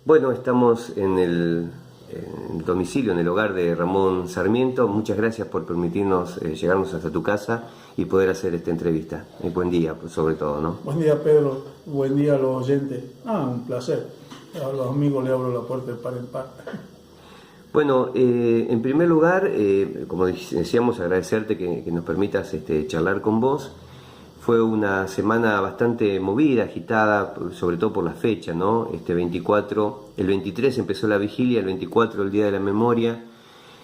Bueno, estamos en el domicilio, en el hogar de Ramón Sarmiento. Muchas gracias por permitirnos llegarnos hasta tu casa y poder hacer esta entrevista. Y buen día, pues, sobre todo, ¿no? Buen día, Pedro. Buen día a los oyentes. Un placer. A los amigos les abro la puerta de par en par. Bueno, en primer lugar, como decíamos, agradecerte que nos permitas charlar con vos. Fue una semana bastante movida, agitada, sobre todo por la fecha, ¿no? El 23 empezó la vigilia, el 24 el Día de la Memoria,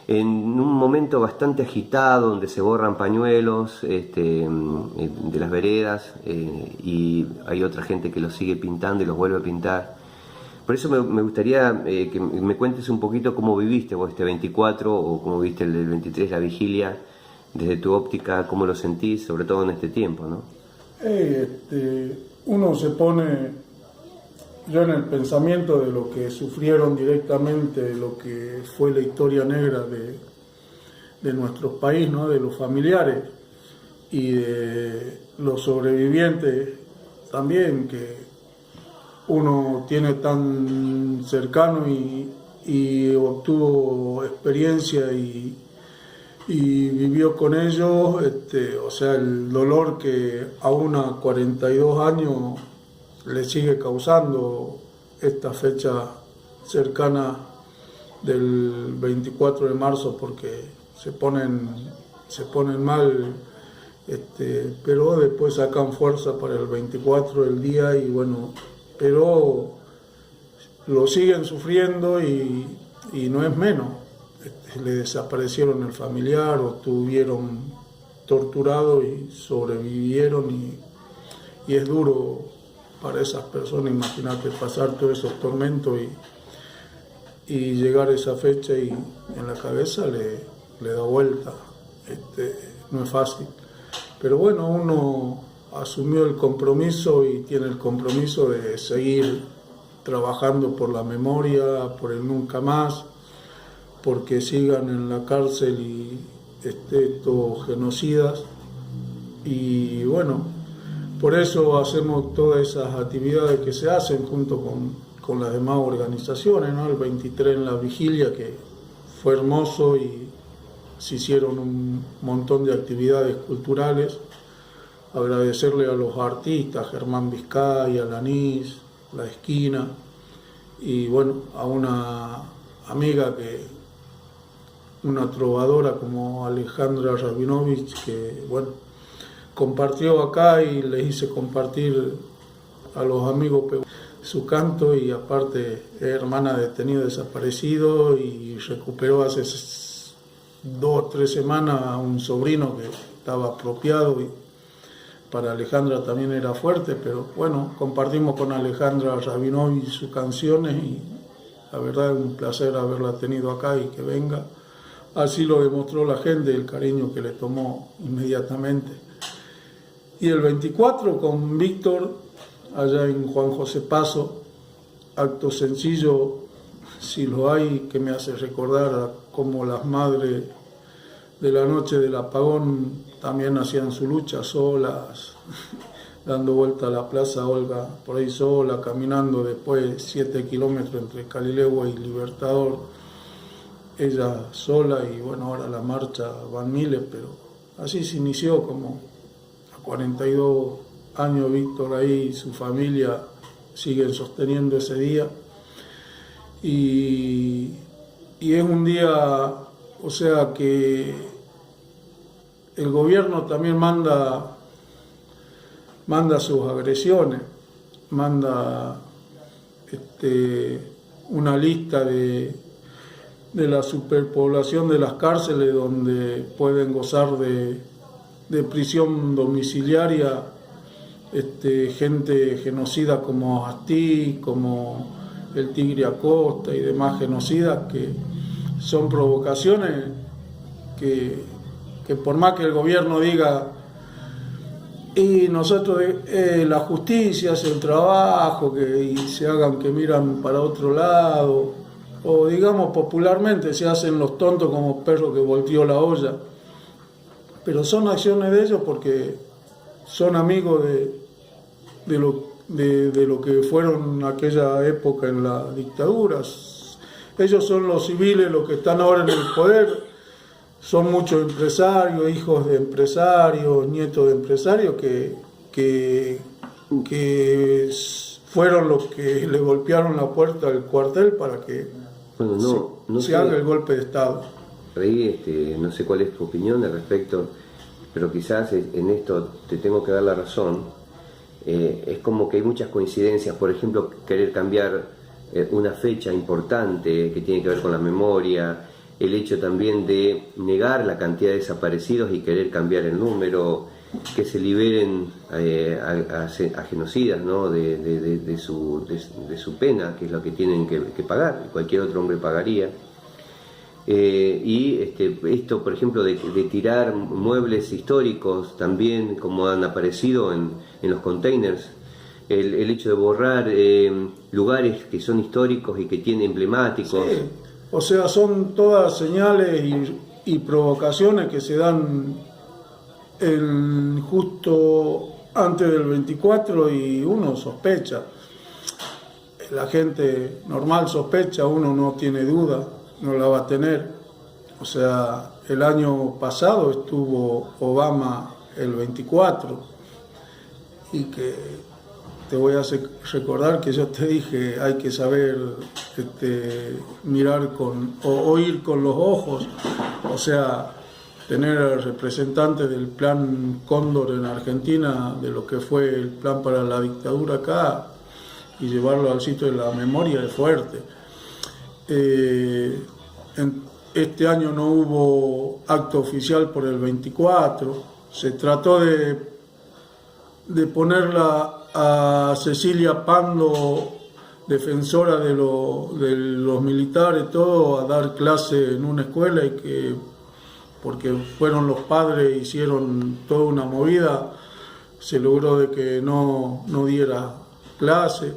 en un momento bastante agitado, donde se borran pañuelos de las veredas y hay otra gente que los sigue pintando y los vuelve a pintar. Por eso me gustaría que me cuentes un poquito cómo viviste vos este 24 o cómo viste el 23, la vigilia, desde tu óptica, cómo lo sentís, sobre todo en este tiempo, ¿no? Uno se pone yo en el pensamiento de lo que sufrieron directamente, de lo que fue la historia negra de nuestro país, ¿no? De los familiares y de los sobrevivientes también, que uno tiene tan cercano y obtuvo experiencia y vivió con ellos, o sea, el dolor que aún a 42 años le sigue causando esta fecha cercana del 24 de marzo, porque se ponen mal, pero después sacan fuerza para el 24 del día y bueno, pero lo siguen sufriendo y no es menos. Le desaparecieron el familiar o tuvieron torturado y sobrevivieron y es duro para esas personas, imagínate pasar todos esos tormentos y llegar a esa fecha y en la cabeza le da vuelta, no es fácil, pero bueno, uno asumió el compromiso y tiene el compromiso de seguir trabajando por la memoria, por el nunca más, porque sigan en la cárcel y estos genocidas. Y bueno, por eso hacemos todas esas actividades que se hacen junto con las demás organizaciones, ¿no? El 23 en la vigilia, que fue hermoso y se hicieron un montón de actividades culturales. Agradecerle a los artistas, Germán Vizcay, Alanis, La Esquina, y bueno, a una amiga una trovadora como Alejandra Rabinovich, que bueno, compartió acá y le hice compartir a los amigos su canto, y aparte es hermana de detenido desaparecido y recuperó hace 2 o 3 semanas a un sobrino que estaba apropiado, y para Alejandra también era fuerte, pero bueno, compartimos con Alejandra Rabinovich sus canciones y la verdad es un placer haberla tenido acá y que venga. Así lo demostró la gente, el cariño que le tomó inmediatamente. Y el 24 con Víctor, allá en Juan José Paso, acto sencillo, si lo hay, que me hace recordar a cómo las madres de la noche del apagón también hacían su lucha solas, dando vuelta a la Plaza Olga, por ahí sola, caminando después 7 kilómetros entre Calilegua y Libertador, ella sola, y bueno, ahora la marcha van miles, pero así se inició, como a 42 años Víctor ahí y su familia siguen sosteniendo ese día, y es un día, o sea, que el gobierno también manda sus agresiones, manda una lista de la superpoblación de las cárceles, donde pueden gozar de prisión domiciliaria gente genocida como Astí, como el Tigre Acosta y demás genocidas, que son provocaciones que por más que el gobierno diga y nosotros la justicia hace el trabajo, y se hagan que miran para otro lado, o digamos popularmente se hacen los tontos como perro que volteó la olla, pero son acciones de ellos porque son amigos de de lo que fueron aquella época en la dictadura. Ellos son los civiles, los que están ahora en el poder, son muchos empresarios, hijos de empresarios, nietos de empresarios que fueron los que le golpearon la puerta del cuartel para que se haga el golpe de Estado. Ahí, no sé cuál es tu opinión al respecto, pero quizás en esto te tengo que dar la razón. Es como que hay muchas coincidencias, por ejemplo, querer cambiar una fecha importante que tiene que ver con la memoria, el hecho también de negar la cantidad de desaparecidos y querer cambiar el número, que se liberen a genocidas, ¿no? de su pena, que es lo que tienen que pagar, cualquier otro hombre pagaría. Y esto, por ejemplo, de tirar muebles históricos también, como han aparecido en los containers, el hecho de borrar lugares que son históricos y que tienen emblemáticos. Sí. O sea, son todas señales y provocaciones que se dan justo antes del 24 y uno sospecha. La gente normal sospecha, uno no tiene duda, no la va a tener. O sea, el año pasado estuvo Obama el 24 y que te voy a recordar que yo te dije, hay que saber mirar o oír con los ojos, o sea, tener representantes del plan Cóndor en Argentina, de lo que fue el plan para la dictadura acá, y llevarlo al sitio de la memoria es fuerte. Este año no hubo acto oficial por el 24, se trató de ponerla a Cecilia Pando, defensora de los militares, todo, a dar clase en una escuela, y que porque fueron los padres, hicieron toda una movida, se logró de que no diera clase.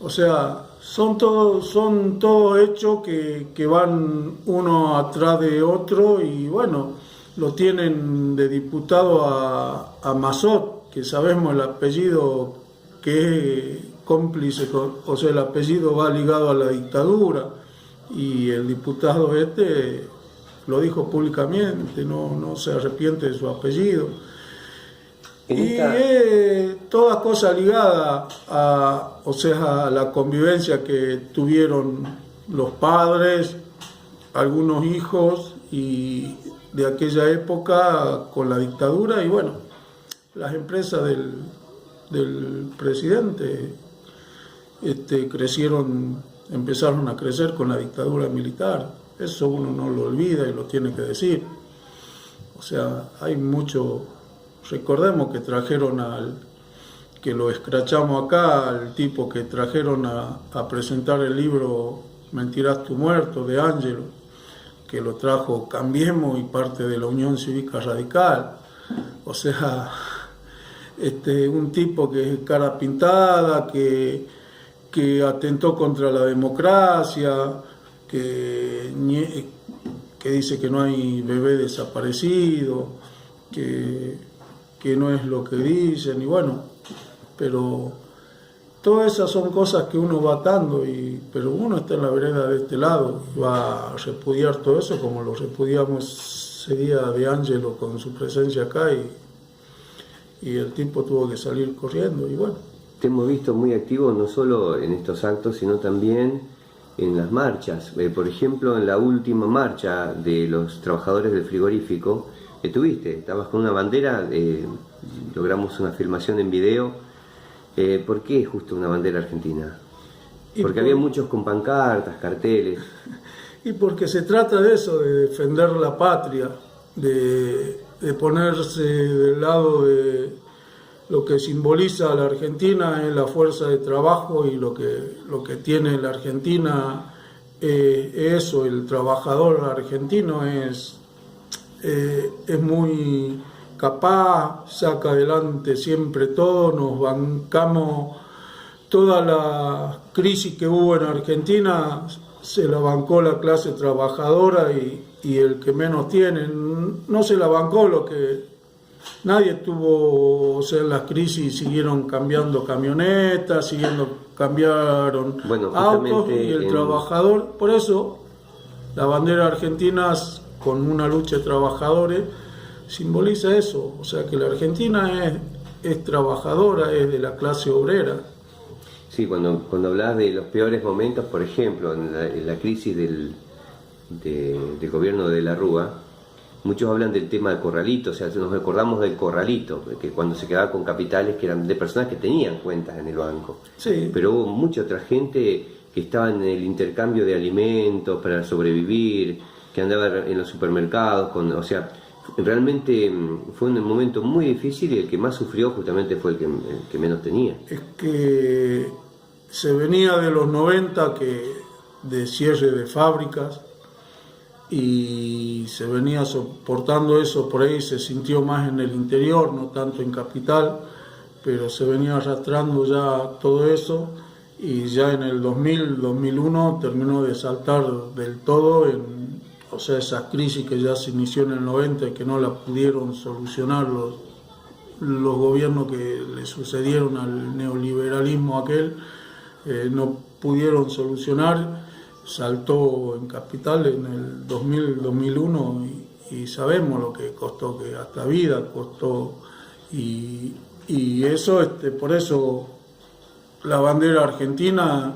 O sea, son todo hechos que van uno atrás de otro, y bueno, lo tienen de diputado a Mazot, que sabemos el apellido, que es cómplice, o sea, el apellido va ligado a la dictadura, y el diputado lo dijo públicamente, no se arrepiente de su apellido. Y toda cosa ligada a la convivencia que tuvieron los padres, algunos hijos y de aquella época con la dictadura, y bueno, las empresas del presidente empezaron a crecer con la dictadura militar. Eso uno no lo olvida y lo tiene que decir. O sea, hay mucho. Recordemos que trajeron que lo escrachamos acá, al tipo que trajeron a presentar el libro Mentirás tu muerto, de Ángelo, que lo trajo Cambiemos y parte de la Unión Cívica Radical. O sea, un tipo que es cara pintada, que atentó contra la democracia, que dice que no hay bebé desaparecido, que no es lo que dicen, y bueno, pero todas esas son cosas que uno va atando, pero uno está en la vereda de este lado y va a repudiar todo eso, como lo repudiamos ese día de Ángelo con su presencia acá, y el tipo tuvo que salir corriendo, y bueno. Te hemos visto muy activo no solo en estos actos, sino también en las marchas. Por ejemplo, en la última marcha de los trabajadores del frigorífico, estabas con una bandera, logramos una filmación en video. ¿Por qué justo una bandera argentina? Porque había muchos con pancartas, carteles. Y porque se trata de eso, de defender la patria, de ponerse del lado de lo que simboliza a la Argentina, es la fuerza de trabajo, y lo que tiene la Argentina es eso. El trabajador argentino es muy capaz, saca adelante siempre todo, nos bancamos toda la crisis que hubo en Argentina, se la bancó la clase trabajadora, y el que menos tiene no se la bancó, lo que nadie tuvo, o sea, en las crisis siguieron cambiando camionetas, cambiaron autos, y el trabajador, por eso la bandera argentina con una lucha de trabajadores simboliza eso, o sea que la Argentina es trabajadora, es de la clase obrera. Sí, cuando hablas de los peores momentos, por ejemplo, en la crisis del gobierno de la Rúa, muchos hablan del tema del corralito, o sea, nos acordamos del corralito, que cuando se quedaba con capitales que eran de personas que tenían cuentas en el banco. Sí. Pero hubo mucha otra gente que estaba en el intercambio de alimentos para sobrevivir, que andaba en los supermercados, o sea, realmente fue un momento muy difícil y el que más sufrió justamente fue el que menos tenía. Es que se venía de los 90 de cierre de fábricas y se venía soportando eso, por ahí se sintió más en el interior, no tanto en capital, pero se venía arrastrando ya todo eso y ya en el 2001 terminó de saltar del todo o sea, esa crisis que ya se inició en el 90 y que no la pudieron solucionar los gobiernos que le sucedieron al neoliberalismo aquel, no pudieron solucionar, saltó en capital en el 2001 y sabemos lo que costó, que hasta vida costó, y eso, por eso la bandera argentina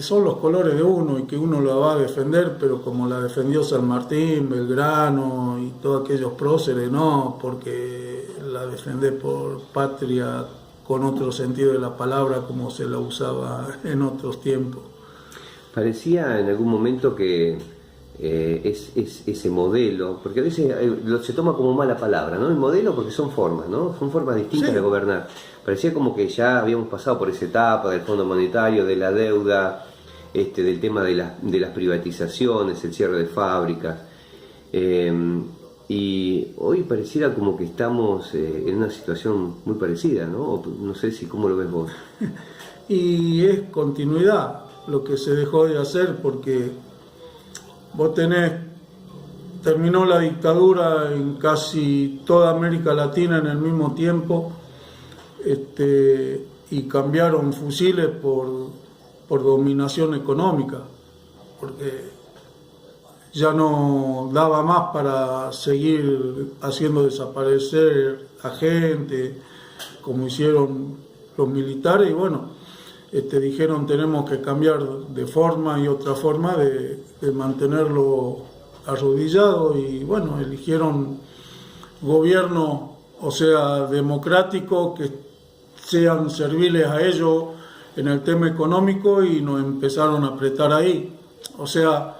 son los colores de uno y que uno la va a defender, pero como la defendió San Martín, Belgrano y todos aquellos próceres, no, porque la defendés por patria con otro sentido de la palabra como se la usaba en otros tiempos. Parecía en algún momento que es ese modelo, porque a veces se toma como mala palabra, ¿no? El modelo, porque son formas, ¿no? Son formas distintas de gobernar. Parecía como que ya habíamos pasado por esa etapa del Fondo Monetario, de la deuda, del tema de las privatizaciones, el cierre de fábricas. Y hoy pareciera como que estamos en una situación muy parecida, ¿no? No sé cómo lo ves vos. Y es continuidad lo que se dejó de hacer, porque vos terminó la dictadura en casi toda América Latina en el mismo tiempo, y cambiaron fusiles por dominación económica, porque ya no daba más para seguir haciendo desaparecer a gente como hicieron los militares, y bueno, dijeron tenemos que cambiar de forma y otra forma de mantenerlo arrodillado, y bueno, eligieron gobiernos, o sea, democráticos, que sean serviles a ellos en el tema económico, y nos empezaron a apretar ahí. O sea,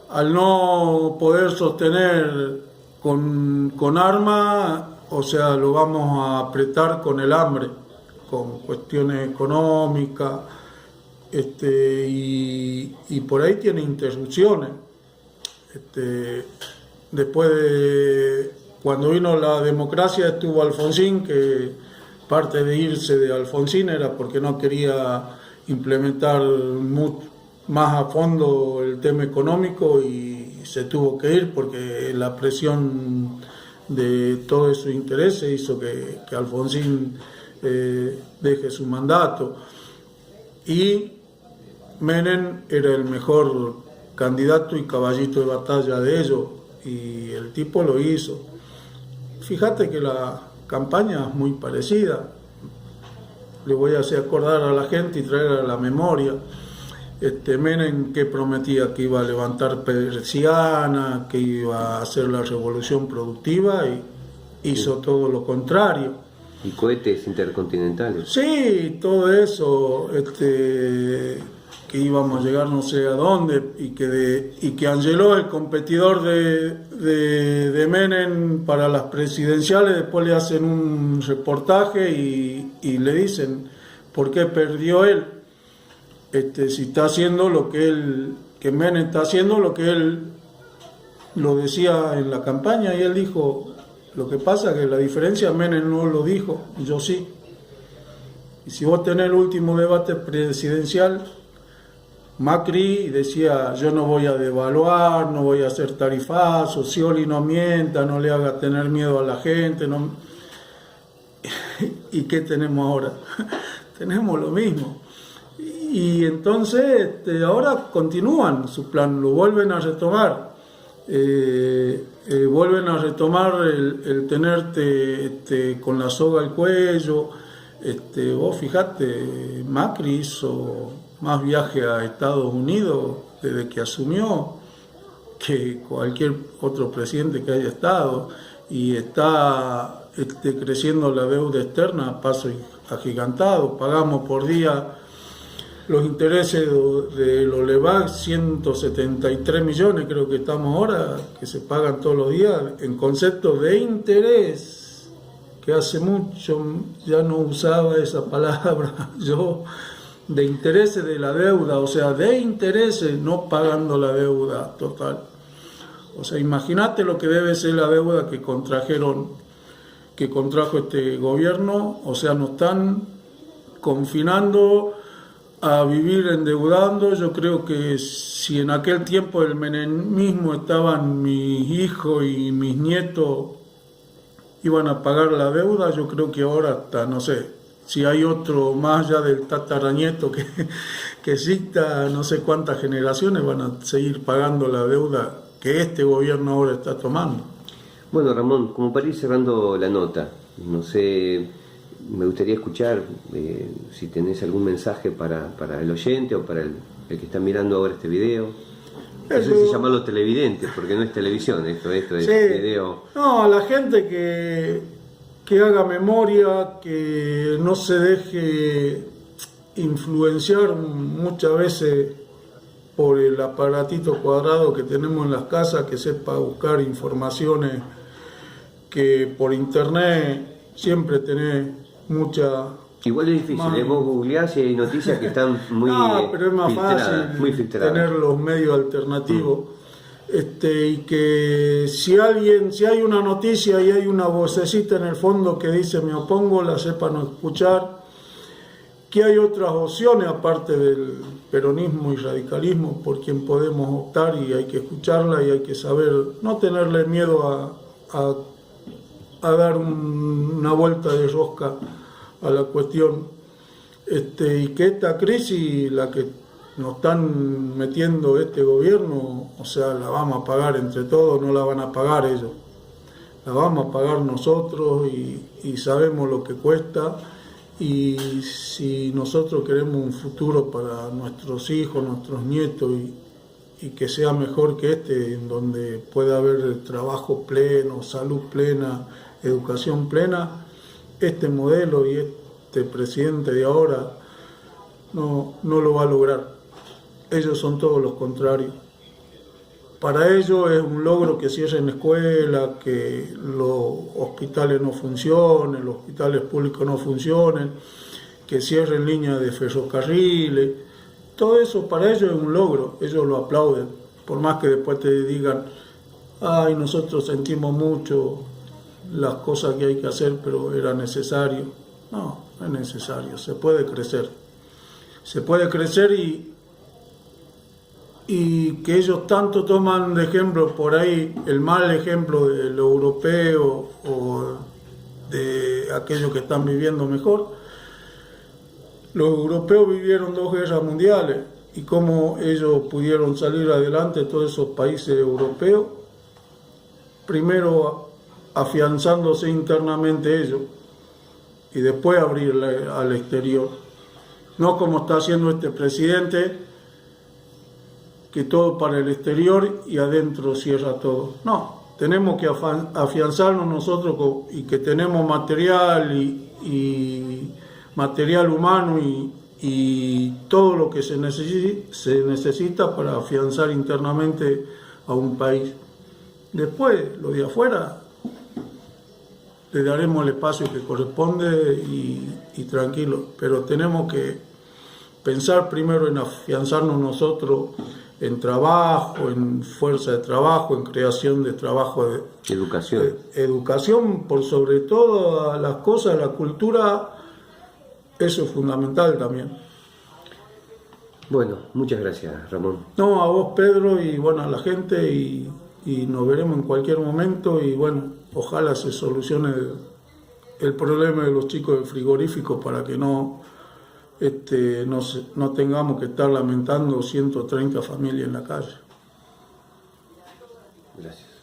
al no poder sostener con armas, o sea, lo vamos a apretar con el hambre, con cuestiones económicas, y por ahí tiene interrupciones. Después cuando vino la democracia estuvo Alfonsín, que parte de irse de Alfonsín era porque no quería implementar más a fondo el tema económico, y se tuvo que ir porque la presión de todos sus intereses hizo que Alfonsín deje su mandato. Y Menem era el mejor candidato y caballito de batalla de ellos, y el tipo lo hizo. Fíjate que la campaña es muy parecida. Le voy a hacer acordar a la gente y traer a la memoria. Menem, que prometía que iba a levantar persiana, que iba a hacer la revolución productiva, y hizo todo lo contrario. ¿Y cohetes intercontinentales? Sí, todo eso, que íbamos a llegar no sé a dónde, y que Angeló, el competidor de Menem para las presidenciales, después le hacen un reportaje y le dicen por qué perdió él, si está haciendo lo que Menem está haciendo lo que él lo decía en la campaña, y él dijo, lo que pasa es que la diferencia Menem no lo dijo, yo sí. Y si vos tenés el último debate presidencial, Macri decía, yo no voy a devaluar, no voy a hacer tarifazo, Scioli no mienta, no le haga tener miedo a la gente. No... ¿Y qué tenemos ahora? Tenemos lo mismo. Y entonces ahora continúan su plan, lo vuelven a retomar. Vuelven a retomar el tenerte con la soga al cuello. Vos fijate, Macri hizo más viaje a Estados Unidos desde que asumió que cualquier otro presidente que haya estado, y está creciendo la deuda externa a paso agigantado. Pagamos por día los intereses de los LEVAC, 173 millones creo que estamos ahora, que se pagan todos los días en concepto de interés, que hace mucho ya no usaba esa palabra yo, de intereses de la deuda, o sea, de intereses, no pagando la deuda total. O sea, imagínate lo que debe ser la deuda que contrajo este gobierno. O sea, nos están confinando a vivir endeudando. Yo creo que si en aquel tiempo del menemismo estaban mis hijos y mis nietos iban a pagar la deuda, yo creo que ahora hasta, no sé, si hay otro más allá del tataranieto que exista, no sé cuántas generaciones van a seguir pagando la deuda que este gobierno ahora está tomando. Bueno, Ramón, como para ir cerrando la nota, no sé, me gustaría escuchar si tenés algún mensaje para el oyente o para el que está mirando ahora este video. No sé si llamarlo televidente, porque no es televisión, esto es sí. Video. No, a la gente que haga memoria, que no se deje influenciar muchas veces por el aparatito cuadrado que tenemos en las casas, que sepa buscar informaciones, que por internet siempre tenés mucha... Igual es difícil, vos googleás y hay noticias que están muy pero es más fácil tener los medios alternativos. Y que si hay una noticia y hay una vocecita en el fondo que dice me opongo, la sepan escuchar, que hay otras opciones aparte del peronismo y radicalismo por quien podemos optar, y hay que escucharla y hay que saber, no tenerle miedo a dar una vuelta de rosca a la cuestión, y que esta crisis, la que nos están metiendo este gobierno, o sea, la vamos a pagar entre todos, no la van a pagar ellos, la vamos a pagar nosotros, y sabemos lo que cuesta. Y si nosotros queremos un futuro para nuestros hijos, nuestros nietos, y que sea mejor que en donde pueda haber trabajo pleno, salud plena, educación plena, este modelo y este presidente de ahora no lo va a lograr. Ellos son todos los contrarios. Para ellos es un logro que cierren escuelas, que los hospitales no funcionen, los hospitales públicos no funcionen, que cierren líneas de ferrocarriles. Todo eso para ellos es un logro, ellos lo aplauden. Por más que después te digan, ay, nosotros sentimos mucho las cosas que hay que hacer, pero era necesario. No es necesario, se puede crecer. Se puede crecer y que ellos tanto toman de ejemplo por ahí el mal ejemplo de lo europeo o de aquellos que están viviendo mejor. Los europeos vivieron 2 guerras mundiales, y cómo ellos pudieron salir adelante, todos esos países europeos, primero afianzándose internamente ellos y después abrirle al exterior. No como está haciendo este presidente, que todo para el exterior y adentro cierra todo. No, tenemos que afianzarnos nosotros, y que tenemos material y material humano y todo lo que se necesita para afianzar internamente a un país. Después, lo de afuera, le daremos el espacio que corresponde y tranquilo, pero tenemos que pensar primero en afianzarnos nosotros en trabajo, en fuerza de trabajo, en creación de trabajo, educación por sobre todas las cosas, la cultura, eso es fundamental también. Bueno, muchas gracias, Ramón. No, a vos, Pedro, y bueno, a la gente, y nos veremos en cualquier momento, y bueno, ojalá se solucione el problema de los chicos del frigorífico para que no tengamos que estar lamentando 130 familias en la calle. Gracias.